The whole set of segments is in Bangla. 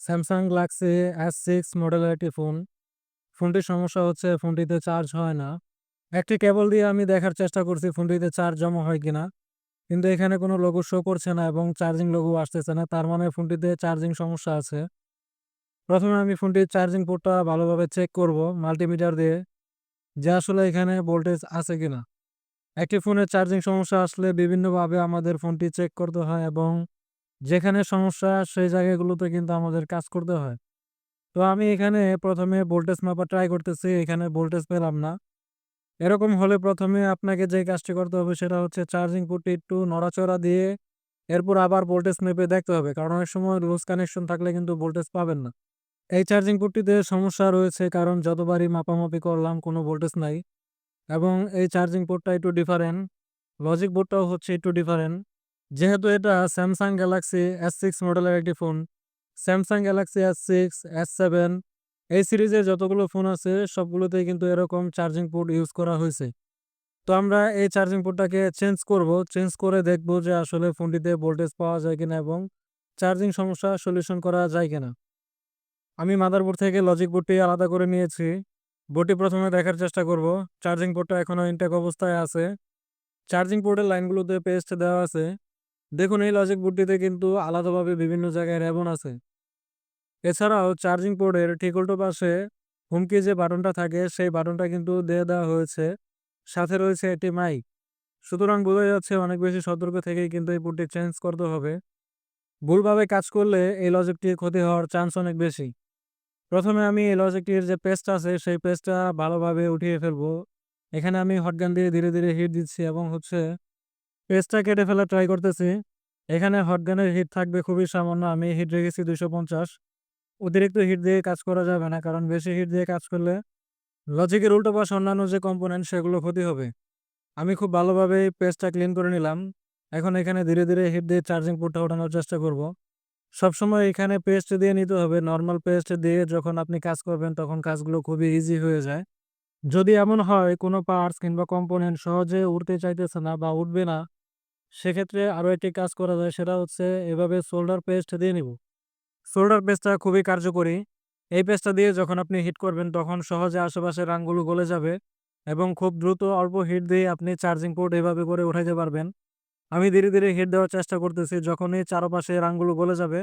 Samsung Galaxy S6 মডেলের একটি ফোন। ফোনটির সমস্যা হচ্ছে ফোনটিতে চার্জ হয় না। একটি কেবল দিয়ে আমি দেখার চেষ্টা করছি ফোনটিতে চার্জ জমা হয় কিনা। কিন্তু এখানে কোনো লোগো শো করছে না এবং চার্জিং লোগো আসতেছে না। তার মানে ফোনটিতে চার্জিং সমস্যা আছে। প্রথমে আমি ফোনটির চার্জিং পোর্টটা ভালোভাবে চেক করব মাল্টিমিটার দিয়ে যে আসলে এখানে ভোল্টেজ আছে কিনা। একটি ফোনের চার্জিং সমস্যা আসলে বিভিন্নভাবে আমাদের ফোনটি চেক করতে হয় এবং যেখানে সমস্যা সেই জায়গাগুলোতে কিন্তু আমাদের কাজ করতে হয়। তো আমি এখানে ১ম এ ভোল্টেজ মাপা ট্রাই করতেছি। এখানে ভোল্টেজ পেলাম না। এরকম হলে ১ম এ আপনাকে যে কাজটি করতে হবে সেটা হচ্ছে চার্জিং পোর্টটি একটু নড়াচড়া দিয়ে এরপর আবার ভোল্টেজ মেপে দেখতে হবে। কারণ অনেক সময় লুজ কানেকশন থাকলে কিন্তু ভোল্টেজ পাবেন না। এই চার্জিং পোর্টটিতে সমস্যা রয়েছে কারণ যতবারই মাপামাপি করলাম কোনো ভোল্টেজ নাই এবং এই চার্জিং পোর্টটা একটু ডিফারেন্ট। লজিক বোর্ডটাও হচ্ছে একটু ডিফারেন্ট। যেহেতু এটা Samsung Galaxy S6 মডেলের একটি phone. Samsung Galaxy S6, S7 এই সিরিজের যতগুলো ফোন আছে সবগুলোতেই কিন্তু এরকম চার্জিং পোর্ট ইউজ করা হইছে। তো আমরা এই চার্জিং পোর্টটাকে চেঞ্জ করব। চেঞ্জ করে দেখব যে আসলে ফোনটিতে ভোল্টেজ পাওয়া যায় কিনা এবং চার্জিং সমস্যা সলিউশন করা যায় কিনা। আমি মাদারবোর্ড থেকে লজিক বোর্ডটি আলাদা করে নিয়েছি। বোর্ডটি ১ম এ দেখার চেষ্টা করব। চার্জিং পোর্টটা এখনো ইনটেক অবস্থায় আছে। চার্জিং পোর্টের লাইনগুলোতে পেস্ট দেওয়া আছে। দেখুন এই লজিক বোর্ডটিতে কিন্তু আলাদাভাবে বিভিন্ন জায়গায় রেবন আছে। এছাড়াও চার্জিং পোর্টের ঠিক উল্টো পাশে হোম কি যে বাটনটা থাকে সেই বাটনটা কিন্তু দিয়ে দেওয়া হয়েছে। সাথে রয়েছে একটি মাইক। সুতরাং বোঝা যাচ্ছে অনেক বেশি সতর্ক থেকেই কিন্তু এই পোর্টটি চেঞ্জ করতে হবে। ভুলভাবে কাজ করলে এই লজিকটির ক্ষতি হওয়ার চান্স অনেক বেশি। ১ম এ আমি এই লজিকটির যে পেস্টটা আছে সেই পেস্টটা ভালোভাবে উঠিয়ে ফেলবো। এখানে আমি হটগান দিয়ে ধীরে, ধীরে হিট দিচ্ছি এবং পেস্টটা কেটে ফেলার ট্রাই করতেছি। এখানে হটগানের হিট থাকবে খুবই সামান্য। আমি হিট রেখেছি ২৫০। অতিরিক্ত হিট দিয়ে কাজ করা যাবে না। কারণ বেশি হিট দিয়ে কাজ করলে লজিকের উল্টো পাশে অন্যান্য যে কম্পোনেন্ট সেগুলো ক্ষতি হবে। আমি খুব ভালোভাবে পেস্টটা ক্লিন করে নিলাম। এখন এখানে ধীরে, ধীরে হিট দিয়ে চার্জিং পোর্টটা ওঠানোর চেষ্টা করব। সবসময় এখানে পেস্ট দিয়ে নিতে হবে। নরমাল পেস্ট দিয়ে যখন আপনি কাজ করবেন তখন কাজগুলো খুবই ইজি হয়ে যায়। যদি এমন হয় কোনো পার্টস কিংবা কম্পোনেন্ট সহজে উঠতে চাইতেছে না বা উঠবে না, সেক্ষেত্রে আরো একটি কাজ করা যায় সেটা হচ্ছে এভাবে সোল্ডার পেস্ট দিয়ে নিব। সোল্ডার পেস্টটা খুবই কার্যকরী। এই পেস্টটা দিয়ে যখন আপনি হিট করবেন তখন সহজে আশেপাশের রাংগুলো গলে যাবে এবং খুব দ্রুত অল্প হিট দিয়ে আপনি চার্জিং পোর্ট এভাবে করে উঠাইতে পারবেন। আমি ধীরে, ধীরে হিট দেওয়ার চেষ্টা করতেছি। যখনই চারপাশে রাংগুলো গলে যাবে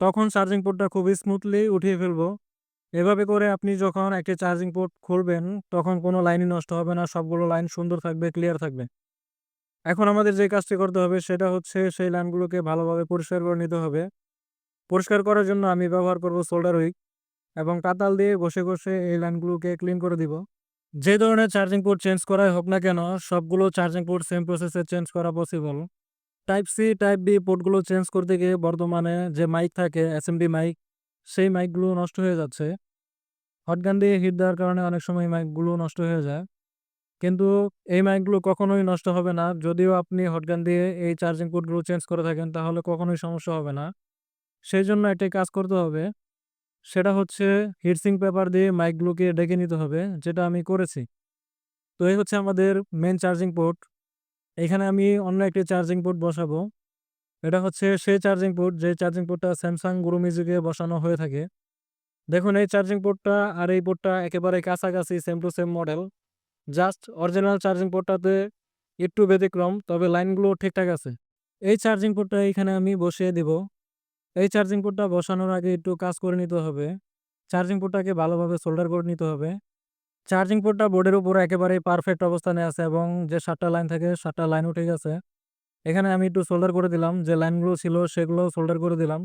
তখন চার্জিং পোর্টটা খুবই স্মুথলি উঠিয়ে ফেলবো। এভাবে করে আপনি যখন একটি চার্জিং পোর্ট খুলবেন তখন কোনো লাইনই নষ্ট হবে না। সবগুলো লাইন সুন্দর থাকবে, ক্লিয়ার থাকবে। এখন আমাদের যে কাজটি করতে হবে সেটা হচ্ছে সেই লাইনগুলোকে ভালোভাবে পরিষ্কার করে নিতে হবে। পরিষ্কার করার জন্য আমি ব্যবহার করব সোল্ডার হুইক এবং কাতাল দিয়ে ঘষে, ঘষে এই লাইনগুলোকে ক্লিন করে দিব। যে ধরনের চার্জিং পোর্ট চেঞ্জ করাই হোক না কেন সবগুলো চার্জিং পোর্ট সেম প্রসেসে চেঞ্জ করা possible. Type C, type B পোর্টগুলো চেঞ্জ করতে গিয়ে বর্তমানে যে মাইক থাকে এসএমডি মাইক, সেই মাইকগুলো নষ্ট হয়ে যাচ্ছে। হটগান দিয়ে হিট দেওয়ার কারণে অনেক সময় মাইকগুলো নষ্ট হয়ে যায়। কিন্তু এই মাইকগুলো কখনোই নষ্ট হবে না। যদিও আপনি হটগান দিয়ে এই চার্জিং পোর্টগুলো চেঞ্জ করে থাকেন তাহলে কখনোই সমস্যা হবে না। সেইজন্য একটাই কাজ করতে হবে। সেটা হচ্ছে হিটসিঙ্ক পেপার দিয়ে মাইকগুলোকে ঢেকে নিতে হবে, যেটা আমি করেছি। তো এই হচ্ছে আমাদের মেইন চার্জিং পোর্ট। এখানে আমি অন্য একটি চার্জিং পোর্ট বসাবো। এটা হচ্ছে সেই চার্জিং পোর্ট যে চার্জিং পোর্টটা Samsung Guru Music এ বসানো হয়ে থাকে। দেখুন এই চার্জিং পোর্টটা আর এই পোর্টটা একেবারে কাছাকাছি same to same model. Just original charging পোর্টটাতে একটু ব্যতিক্রম, তবে লাইনগুলো ঠিকঠাক আছে। এই চার্জিং পোর্টটা এখানে আমি বসিয়ে দিব। এই চার্জিং পোর্টটা বসানোর আগে একটু কাজ করে নিতে হবে। চার্জিং পোর্টটাকে ভালোভাবে সোল্ডার করে নিতে হবে। চার্জিং পোর্টটা বোর্ডের উপর একেবারেই পারফেক্ট অবস্থানে আছে এবং যে ৭ টা লাইন থাকে ৭ টা লাইনও ঠিক আছে। এখানে আমি একটু সোল্ডার করে দিলাম। যে লাইনগুলো ছিল সেগুলোও সোল্ডার করে দিলাম।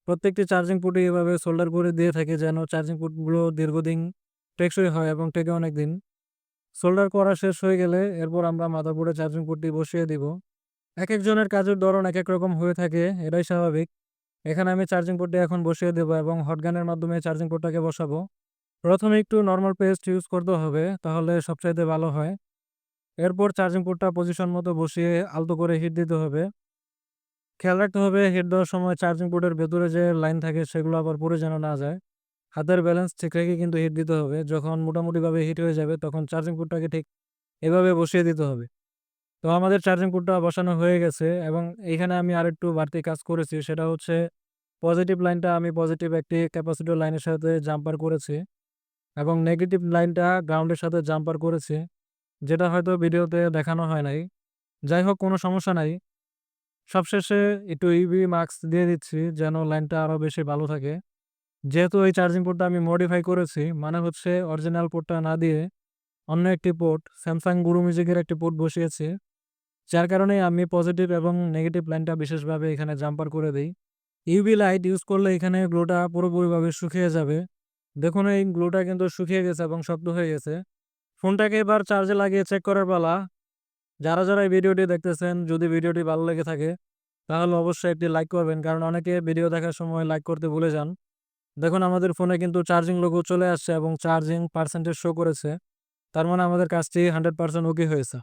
প্রত্যেকটি চার্জিং পোর্টই এভাবে সোল্ডার করে দিয়ে থাকি যেন চার্জিং পোর্টগুলো দীর্ঘদিন টেকসই হয় এবং টেকে অনেকদিন। সোল্ডার করা শেষ হয়ে গেলে এরপর আমরা মাদারবোর্ডে চার্জিং পোর্টটি বসিয়ে দিব। একেকজনের কাজের ধরন একেক রকম হয়ে থাকে, এটাই স্বাভাবিক। এখানে আমি চার্জিং পোর্টটি এখন বসিয়ে দেব এবং হট গানের মাধ্যমে চার্জিং পোর্টটাকে বসাবো। ১ম এ একটু নরমাল পেস্ট ইউজ করতে হবে, তাহলে সবচাইতে ভালো হয়। এরপর চার্জিং পোর্টটা পজিশন মতো বসিয়ে আলতো করে হিট দিতে হবে। খেয়াল রাখতে হবে হিট দেওয়ার সময় চার্জিং পোর্টের ভেতরে যে লাইন থাকে সেগুলো আবার পুড়ে যেন না যায়। হাতের ব্যালেন্স ঠিক রেখে কিন্তু হিট দিতে হবে। যখন মোটামুটিভাবে হিট হয়ে যাবে তখন চার্জিং পোর্টটাকে ঠিক এভাবে বসিয়ে দিতে হবে। তো আমাদের চার্জিং পোর্টটা বসানো হয়ে গেছে এবং এইখানে আমি আরেকটু বাড়তি কাজ করেছি। সেটা হচ্ছে পজিটিভ লাইনটা আমি পজিটিভ একটি ক্যাপাসিটর লাইনের সাথে জাম্পার করেছি এবং নেগেটিভ লাইনটা গ্রাউন্ডের সাথে জাম্পার করেছি। যেটা হয়তো ভিডিওতে দেখানো হয় নাই। যাই হোক কোনো সমস্যা নাই। সবশেষে একটু ইউভি মাস্ক দিয়ে দিচ্ছি যেন লাইনটা আরো বেশি ভালো থাকে। যেহেতু এই চার্জিং পোর্টটা আমি মডিফাই করেছি, মানে হচ্ছে অরিজিনাল পোর্টটা না দিয়ে অন্য একটি পোর্ট Samsung Guru Music এর একটি পোর্ট বসিয়েছি। যার কারণে আমি পজিটিভ এবং নেগেটিভ লাইনটা বিশেষভাবে এখানে জাম্পার করে দেই। ইউভি লাইট ইউজ করলে এখানে গ্লোটা পুরোপুরিভাবে শুকিয়ে যাবে। দেখুন এই গ্লোটা কিন্তু শুকিয়ে গেছে এবং শক্ত হয়ে গেছে। ফোনটাকে এবার চার্জে লাগিয়ে চেক করার পালা। যারা এই ভিডিওটি দেখতেছেন, যদি ভিডিওটি ভালো লেগে থাকে তাহলে অবশ্যই একটি লাইক করবেন। কারণ অনেকে ভিডিও দেখার সময় লাইক করতে ভুলে যান। দেখুন আমাদের ফোনে কিন্তু চার্জিং লোগো চলে আসছে এবং চার্জিং পার্সেন্টেজ শো করেছে। তার মানে আমাদের কাজটি 100% ওকে হয়েছে।